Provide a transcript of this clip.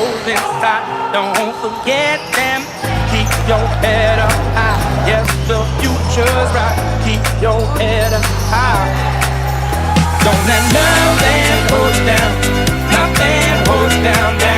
goes inside. Don't forget them. Keep your head up high. Yes, the future's right. Keep your head up high. Don't let nothing hold you down. Nothing hold you down.